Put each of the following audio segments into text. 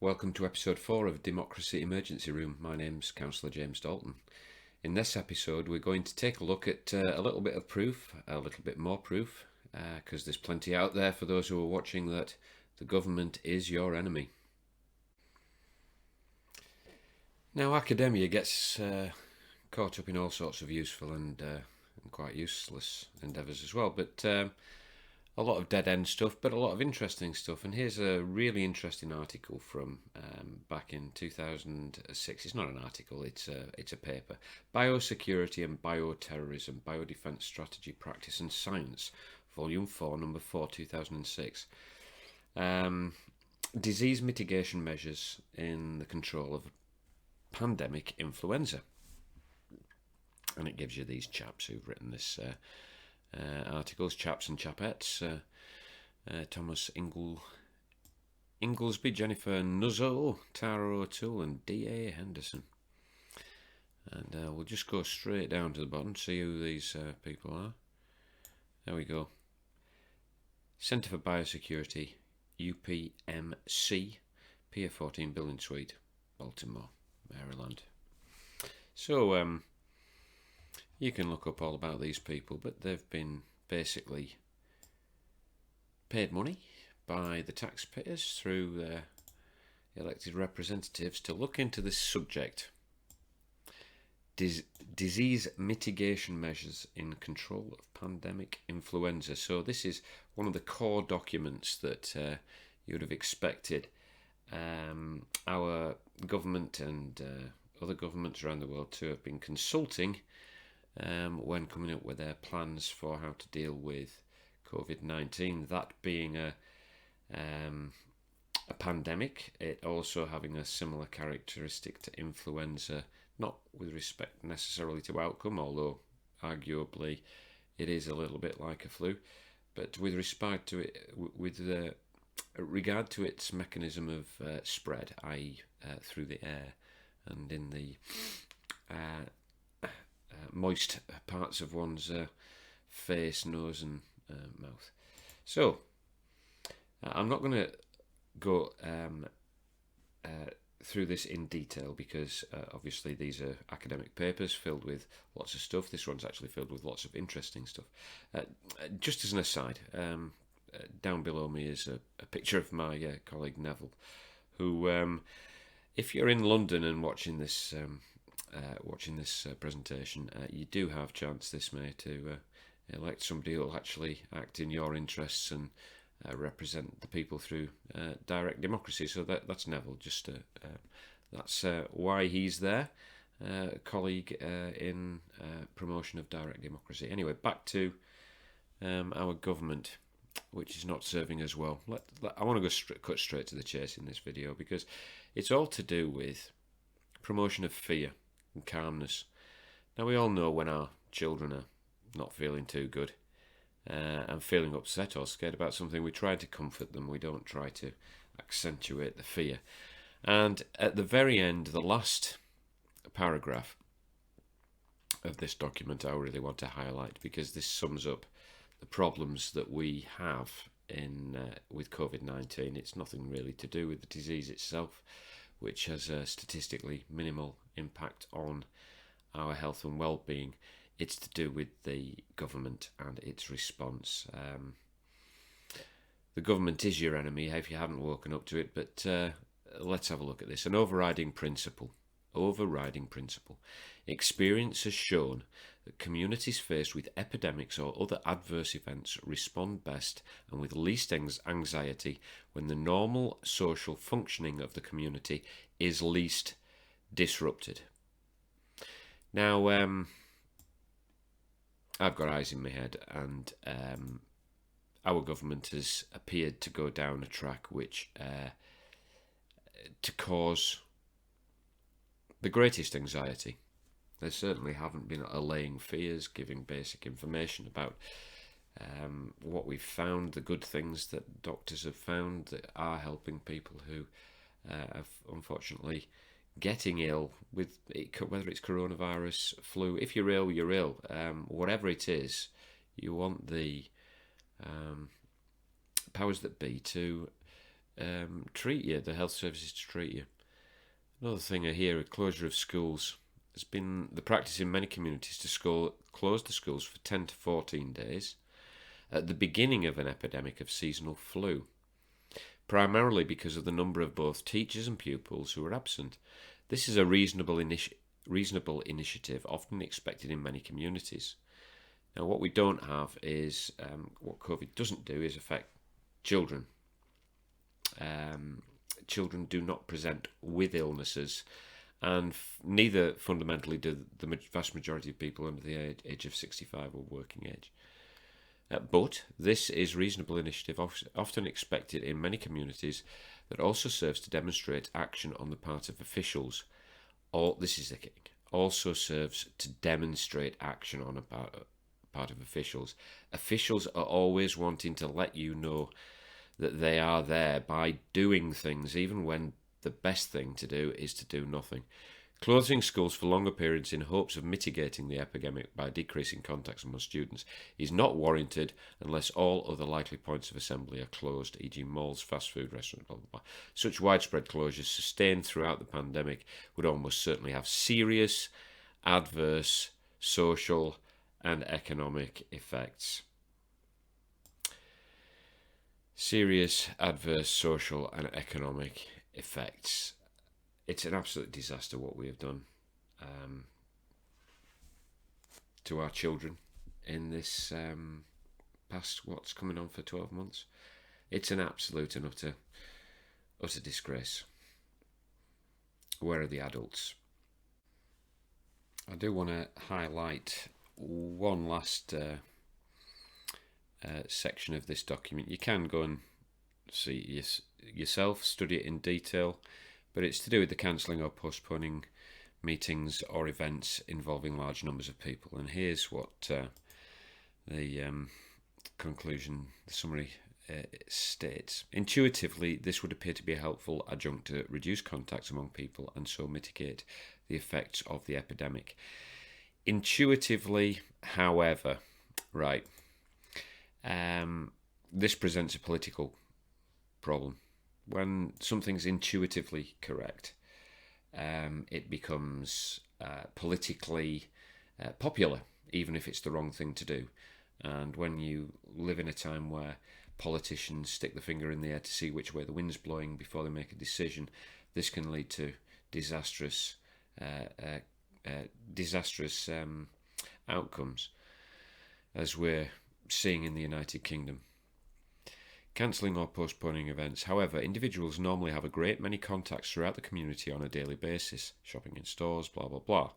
Welcome to episode 4 of Democracy Emergency Room. My name's Councillor James Dalton. In this episode, we're going to take a look at a little bit of proof, a little bit more proof, because there's plenty out there for those who are watching that the government is your enemy. Now, academia gets caught up in all sorts of useful and quite useless endeavours as well, but a lot of dead-end stuff, but a lot of interesting stuff. And here's a really interesting article from back in 2006. It's not an article, it's a paper. Biosecurity and Bioterrorism, Biodefence Strategy, Practice and Science, Volume 4, Number 4, 2006. Disease Mitigation Measures in the Control of Pandemic Influenza. And it gives you these chaps who've written this articles, chaps and chapettes, Thomas Inglesby, Jennifer Nuzzo, Tara O'Toole and D.A. Henderson. And we'll just go straight down to the bottom, see who these people are. There we go. Centre for Biosecurity, UPMC, Pier 14 Building Suite, Baltimore, Maryland. So, you can look up all about these people, but they've been basically paid money by the taxpayers through their elected representatives to look into this subject. Disease mitigation measures in control of pandemic influenza. So this is one of the core documents that you would have expected our government and other governments around the world to have been consulting when coming up with their plans for how to deal with COVID-19, that being a pandemic, it also having a similar characteristic to influenza, not with respect necessarily to outcome, although arguably it is a little bit like a flu, but with respect to it, with regard to its mechanism of spread, i.e. Through the air and in the moist parts of one's face, nose and mouth. So, I'm not going to go through this in detail because obviously these are academic papers filled with lots of stuff. This one's actually filled with lots of interesting stuff. Just as an aside, down below me is a picture of my colleague Neville, who, if you're in London and watching this presentation, you do have chance this May to elect somebody who will actually act in your interests and represent the people through direct democracy. So that's Neville. That's why he's there, colleague in promotion of direct democracy. Anyway, back to our government, which is not serving us well. I want to cut straight to the chase in this video because it's all to do with promotion of fear and calmness. Now, we all know when our children are not feeling too good and feeling upset or scared about something, we try to comfort them. We don't try to accentuate the fear. And at the very end, the last paragraph of this document I really want to highlight, because this sums up the problems that we have with COVID-19. It's nothing really to do with the disease itself, which has a statistically minimal impact on our health and well-being. It's to do with the government and its response. The government is your enemy if you haven't woken up to it, but let's have a look at this. An overriding principle. Experience has shown that communities faced with epidemics or other adverse events respond best and with least anxiety when the normal social functioning of the community is least disrupted. Now, I've got eyes in my head, and our government has appeared to go down a track which to cause the greatest anxiety. They certainly haven't been allaying fears, giving basic information about what we've found, the good things that doctors have found that are helping people who have unfortunately getting ill with it, whether it's coronavirus, flu. If you're ill, you're ill. Whatever it is, you want the powers that be to treat you, the health services to treat you. Another thing I hear, a closure of schools. There's been the practice in many communities to close the schools for 10 to 14 days at the beginning of an epidemic of seasonal flu, primarily because of the number of both teachers and pupils who are absent. This is a reasonable initiative, often expected in many communities. Now, what we don't have is, what COVID doesn't do is affect children. Children do not present with illnesses, and neither fundamentally do the vast majority of people under the age of 65 or working age. But this is reasonable initiative, often expected in many communities, that also serves to demonstrate action on the part of officials. This is the key. Also serves to demonstrate action on the part of officials. Officials are always wanting to let you know that they are there by doing things, even when the best thing to do is to do nothing. Closing schools for longer periods in hopes of mitigating the epidemic by decreasing contacts among students is not warranted unless all other likely points of assembly are closed, e.g. malls, fast food restaurants, blah, blah, blah. Such widespread closures sustained throughout the pandemic would almost certainly have serious, adverse social and economic effects. Serious, adverse social and economic effects. It's an absolute disaster what we have done to our children in this past, what's coming on for 12 months. It's an absolute and utter disgrace. Where are the adults? I do want to highlight one last section of this document. You can go and see yourself, study it in detail, but it's to do with the cancelling or postponing meetings or events involving large numbers of people. And here's what the conclusion, the summary states. Intuitively, this would appear to be a helpful adjunct to reduce contacts among people and so mitigate the effects of the epidemic. Intuitively, however, right, this presents a political problem. When something's intuitively correct, it becomes politically popular, even if it's the wrong thing to do. And when you live in a time where politicians stick the finger in the air to see which way the wind's blowing before they make a decision, this can lead to disastrous outcomes, as we're seeing in the United Kingdom. Cancelling or postponing events. However, individuals normally have a great many contacts throughout the community on a daily basis, shopping in stores, blah, blah, blah.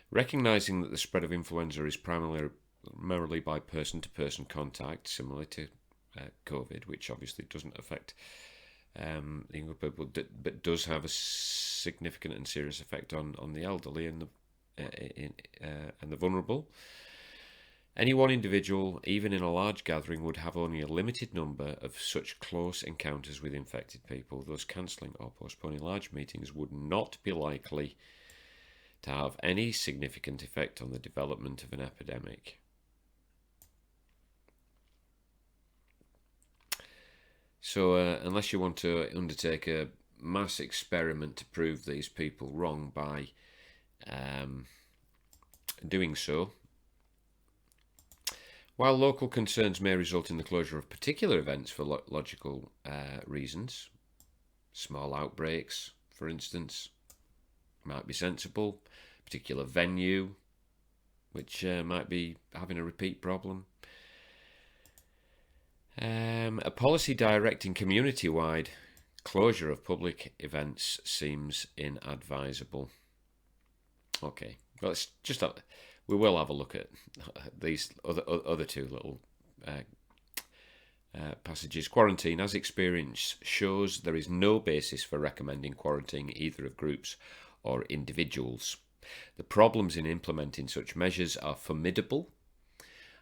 Recognising that the spread of influenza is primarily by person-to-person contact, similar to COVID, which obviously doesn't affect younger people, but does have a significant and serious effect on the elderly and the vulnerable. Any one individual, even in a large gathering, would have only a limited number of such close encounters with infected people. Thus, cancelling or postponing large meetings would not be likely to have any significant effect on the development of an epidemic. So, unless you want to undertake a mass experiment to prove these people wrong by doing so, while local concerns may result in the closure of particular events for logical reasons, small outbreaks, for instance, might be sensible, particular venue, which might be having a repeat problem. A policy directing community-wide closure of public events seems inadvisable. Okay, well, it's just we will have a look at these other two little passages. Quarantine, as experience shows, there is no basis for recommending quarantining either of groups or individuals. The problems in implementing such measures are formidable,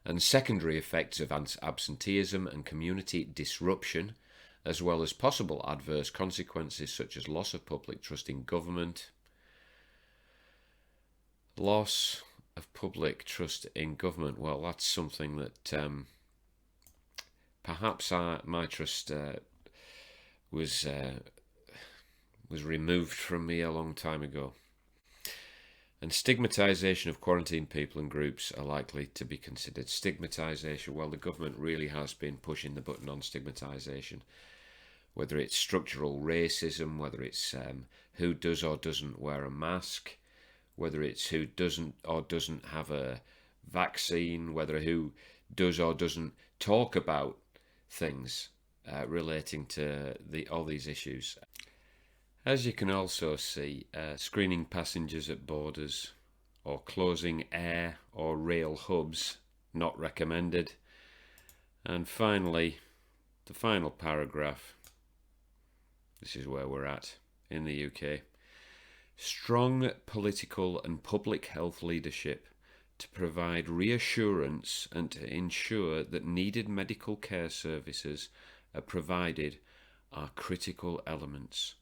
and secondary effects of absenteeism and community disruption, as well as possible adverse consequences such as loss of public trust in government. Loss of public trust in government. Well, that's something that perhaps my trust was removed from me a long time ago. And stigmatisation of quarantined people and groups are likely to be considered. Stigmatisation, well, the government really has been pushing the button on stigmatisation. Whether it's structural racism, whether it's who does or doesn't wear a mask, whether it's who doesn't or doesn't have a vaccine, whether who does or doesn't talk about things relating to all these issues. As you can also see, screening passengers at borders or closing air or rail hubs, not recommended. And finally, the final paragraph. This is where we're at in the UK. Strong political and public health leadership to provide reassurance and to ensure that needed medical care services are provided are critical elements.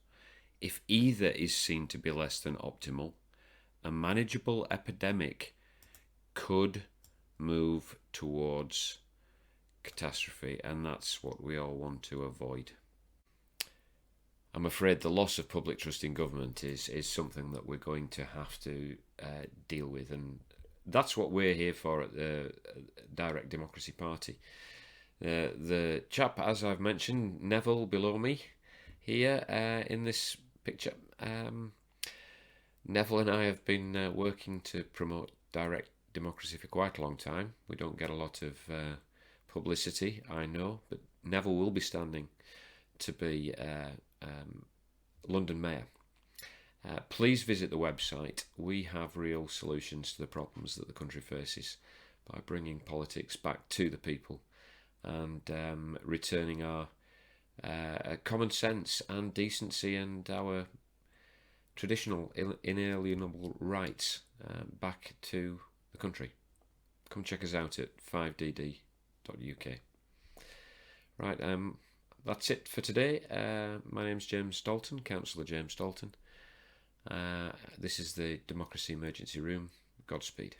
If either is seen to be less than optimal, a manageable epidemic could move towards catastrophe, and that's what we all want to avoid. I'm afraid the loss of public trust in government is something that we're going to have to deal with, and that's what we're here for at the Direct Democracy Party. The chap, as I've mentioned, Neville below me here in this picture, Neville and I have been working to promote direct democracy for quite a long time. We don't get a lot of publicity, I know, but Neville will be standing to be London Mayor. Please visit the website. We have real solutions to the problems that the country faces by bringing politics back to the people and returning our common sense and decency and our traditional inalienable rights back to the country. Come check us out at 5dd.uk. Right, that's it for today. My name's James Dalton, Councillor James Dalton. This is the Democracy Emergency Room. Godspeed.